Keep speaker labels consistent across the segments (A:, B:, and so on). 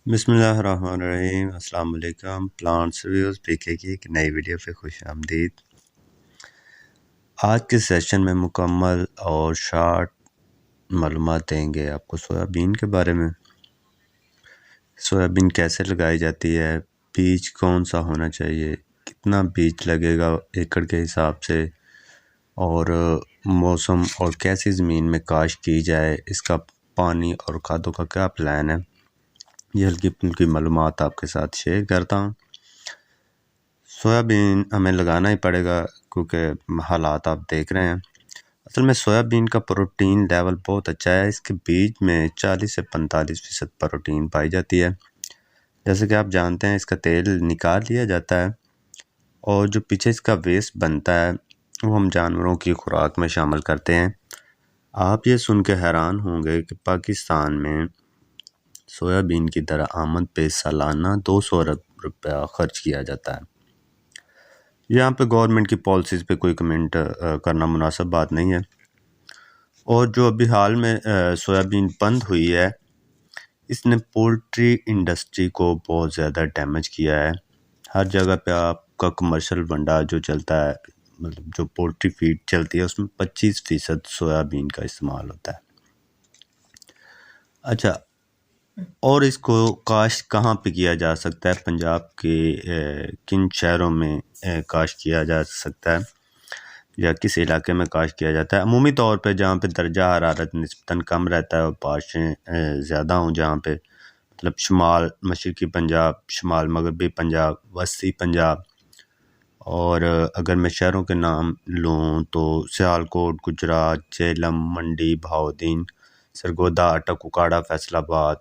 A: बिस्मिल्लाहिर्रहमानिर्रहीम। अस्सलाम वालेकुम। प्लांट्स रिव्यूज़ पीके की एक नई वीडियो पे खुश आमदीद। आज के सेशन में मुकम्मल और शार्ट मालूमात देंगे आपको सोयाबीन के बारे में। सोयाबीन कैसे लगाई जाती है, बीज कौन सा होना चाहिए, कितना बीज लगेगा एकड़ के हिसाब से, और मौसम और कैसी ज़मीन में काश्त की जाए, इसका पानी और खादों का क्या प्लान है, ये हल्की फुल्की मालूमात आपके साथ शेयर करता हूँ। सोयाबीन हमें लगाना ही पड़ेगा क्योंकि हालात आप देख रहे हैं। असल में सोयाबीन का प्रोटीन लेवल बहुत अच्छा है। इसके बीज में 40 से 45% प्रोटीन पाई जाती है। जैसे कि आप जानते हैं, इसका तेल निकाल लिया जाता है और जो पीछे इसका वेस्ट बनता है वो हम जानवरों की खुराक में शामिल करते हैं। आप ये सुन के हैरान होंगे कि पाकिस्तान में सोयाबीन की दरामद पे सालाना 200 अरब रुपया खर्च किया जाता है। यहाँ पे गवर्नमेंट की पॉलिसीज़ पे कोई कमेंट करना मुनासिब बात नहीं है। और जो अभी हाल में सोयाबीन बंद हुई है, इसने पोल्ट्री इंडस्ट्री को बहुत ज़्यादा डैमेज किया है। हर जगह पे आपका कमर्शियल वंडा जो चलता है, मतलब जो पोल्ट्री फीड चलती है, उसमें 25% सोयाबीन का इस्तेमाल होता है। अच्छा, और इसको काश्त कहाँ पे किया जा सकता है? पंजाब के किन शहरों में काश्त किया जा सकता है या किस इलाके में काश्त किया जाता है? अमूमी तौर पे जहाँ पे दर्जा हरारत निस्बतन कम रहता है और बारिशें ज़्यादा हों, जहाँ पे मतलब शुमाल मशरक़ी पंजाब, शुमाल मगरबी पंजाब, वस्ती पंजाब। और अगर मैं शहरों के नाम लूँ तो सियालकोट, गुजरात, झेलम, मंडी, बहाउद्दीन, सरगोदा, अटक, उकाड़ा, फैसलाबाद।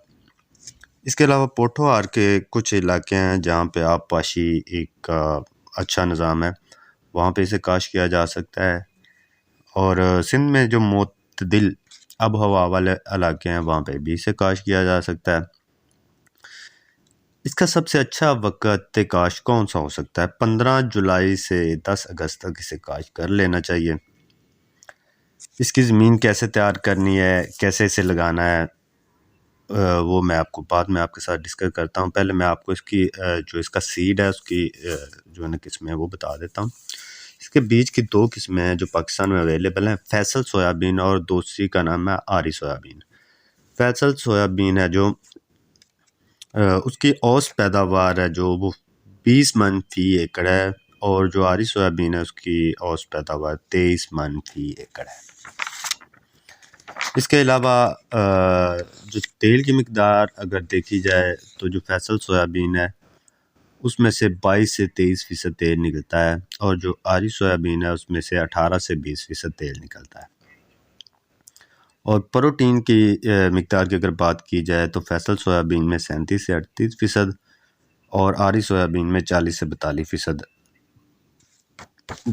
A: इसके अलावा पोठोहार के कुछ इलाके हैं जहाँ पे आबपाशी एक अच्छा निज़ाम है, वहाँ पे इसे काश्त किया जा सकता है। और सिंध में जो मोतदिल अब हवा वाले इलाके हैं, वहाँ पे भी इसे काश्त किया जा सकता है। इसका सबसे अच्छा वक़्त काश्त कौन सा हो सकता है? 15 जुलाई से 10 अगस्त तक इसे काश्त कर लेना चाहिए। इसकी ज़मीन कैसे तैयार करनी है, कैसे इसे लगाना है, वो मैं आपको बाद में आपके साथ डिस्कस करता हूँ। पहले मैं आपको इसकी जो इसका सीड है उसकी जो है ना किस्में है वो बता देता हूँ। इसके बीज की 2 किस्में हैं जो पाकिस्तान में अवेलेबल हैं, फैसल सोयाबीन और दूसरी का नाम है आरी सोयाबीन। फैसल सोयाबीन है जो उसकी औसत पैदावार है जो वो 20 मन फी एकड़ है, और जो आरी सोयाबीन है उसकी औसत पैदावार 23 मन फी एकड़ है। इसके अलावा जो तेल की मिकदार अगर देखी जाए तो जो फैसल सोयाबीन है उसमें से 22 से 23% तेल निकलता है, और जो आरी सोयाबीन है उसमें से 18 से 20% तेल निकलता है। और प्रोटीन की मिकदार की अगर बात की जाए तो फैसल सोयाबीन में 37 से 38% और आरी सोयाबीन में 40 से 42%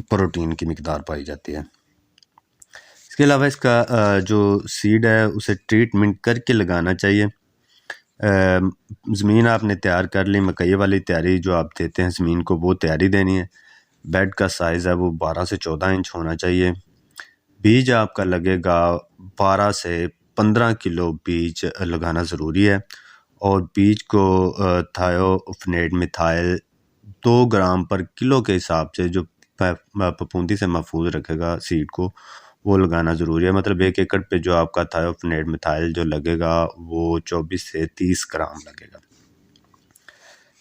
A: प्रोटीन की मिकदार पाई जाती है। इसके अलावा इसका जो सीड है उसे ट्रीटमेंट करके लगाना चाहिए। ज़मीन आपने तैयार कर ली, मकई वाली तैयारी जो आप देते हैं ज़मीन को, वो तैयारी देनी है। बेड का साइज़ है वो 12 से 14 इंच होना चाहिए। बीज आपका लगेगा 12 से 15 किलो बीज लगाना ज़रूरी है, और बीज को थायोफनेट मिथाइल 2 ग्राम पर किलो के हिसाब से जो फफूंदी से महफूज रखेगा सीड को, वो लगाना ज़रूरी है। मतलब 1 एकड़ पे जो आपका थायोफनेट मिथाइल जो लगेगा वो 24 से 30 ग्राम लगेगा।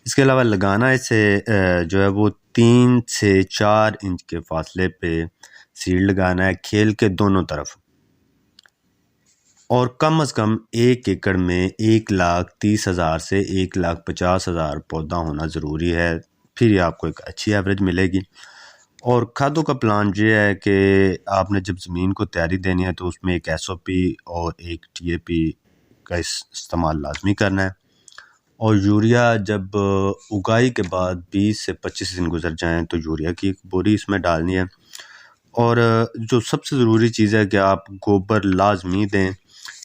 A: इसके अलावा लगाना इसे जो है वो 3 से 4 इंच के फासले पे सीड लगाना है, खेल के दोनों तरफ, और कम से कम 1 एकड़ में 1,30,000 से 1,50,000 पौधा होना ज़रूरी है, फिर ये आपको एक अच्छी एवरेज मिलेगी। और खादों का प्लान ये है कि आपने जब ज़मीन को तैयारी देनी है तो उसमें एक SOP और एक TAP का इस्तेमाल लाजमी करना है। और यूरिया जब उगाई के बाद 20 से 25 दिन गुजर जाएं तो यूरिया की एक बोरी इसमें डालनी है। और जो सबसे ज़रूरी चीज़ है कि आप गोबर लाजमी दें,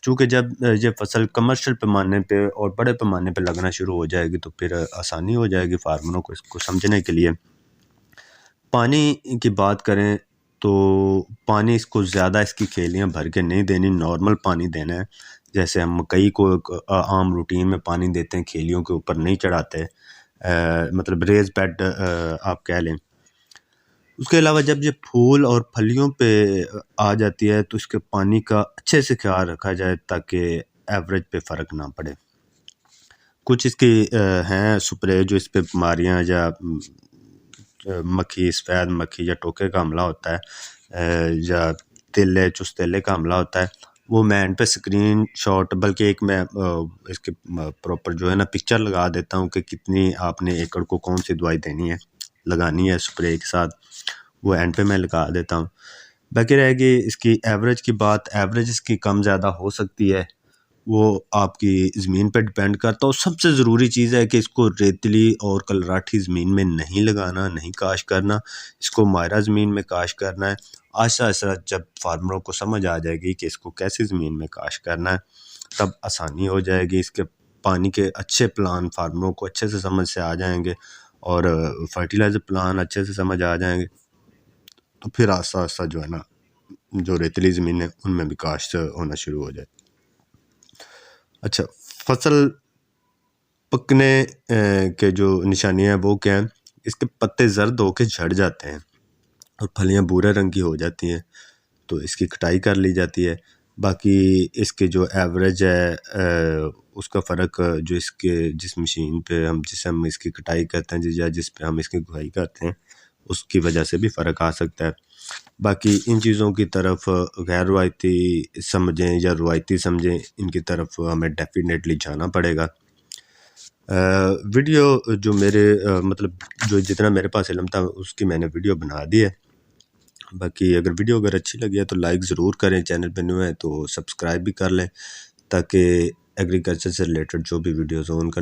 A: चूँकि जब ये फसल कमर्शियल पैमाने पे और बड़े पैमाने पे लगना शुरू हो जाएगी तो फिर आसानी हो जाएगी फार्मरों को इसको समझने के लिए। पानी की बात करें तो पानी इसको ज़्यादा इसकी खेलियाँ भर के नहीं देनी, नॉर्मल पानी देना है जैसे हम मकई को आम रूटीन में पानी देते हैं, खेलियों के ऊपर नहीं चढ़ाते, मतलब रेज बेड आप कह लें। उसके अलावा जब ये फूल और फलियों पे आ जाती है तो इसके पानी का अच्छे से ख्याल रखा जाए ताकि एवरेज पे फ़र्क ना पड़े। कुछ इसकी हैं स्प्रे जो इस पे बीमारियां या मक्खी, सफ़ेद मक्खी या टोके का हमला होता है, या तेले चुस्तेले का हमला होता है, वो मैं एंड पे स्क्रीन शॉट बल्कि एक मैं इसके प्रॉपर जो है ना पिक्चर लगा देता हूँ कि कितनी आपने एकड़ को कौन सी दवाई देनी है, लगानी है स्प्रे के साथ, वो एंड पे मैं लगा देता हूँ। बाकी रहेगी इसकी एवरेज की बात, एवरेज इसकी कम ज़्यादा हो सकती है, वो आपकी ज़मीन पे डिपेंड करता है। और सबसे ज़रूरी चीज़ है कि इसको रेतीली और कलराठी ज़मीन में नहीं लगाना, नहीं काश करना, इसको मायरा ज़मीन में काश करना है। आहिस्ता आहिस्ता जब फार्मरों को समझ आ जाएगी कि इसको कैसी ज़मीन में काश करना है, तब आसानी हो जाएगी। इसके पानी के अच्छे प्लान फार्मरों को अच्छे से समझ से आ जाएंगे और फर्टिलाइज़र प्लान अच्छे से समझ आ जाएंगे, तो फिर आहिस्ता आहिस्ता जो है ना जो रेतीली ज़मीन है उनमें भी काश्त होना शुरू हो जाए। अच्छा, फसल पकने के जो निशानियां हैं वो क्या है, इसके पत्ते जर्द होके झड़ जाते हैं और फलियां भूरे रंग की हो जाती हैं, तो इसकी कटाई कर ली जाती है। बाकी इसके जो एवरेज है उसका फ़र्क जो इसके जिस मशीन पे हम जिससे हम इसकी कटाई करते हैं या जिस पे हम इसकी गुहाई करते हैं उसकी वजह से भी फ़र्क आ सकता है। बाकी इन चीज़ों की तरफ गैर रवायती समझें या रवायती समझें, इनकी तरफ हमें डेफिनेटली जाना पड़ेगा। वीडियो जो मेरे मतलब जो जितना मेरे पास इल्म था उसकी मैंने वीडियो बना दी है। बाकी अगर अच्छी लगी है तो लाइक ज़रूर करें, चैनल पे न्यू है तो सब्सक्राइब भी कर लें ताकि एग्रीकल्चर से रिलेटेड जो भी वीडियोज़ हो उनका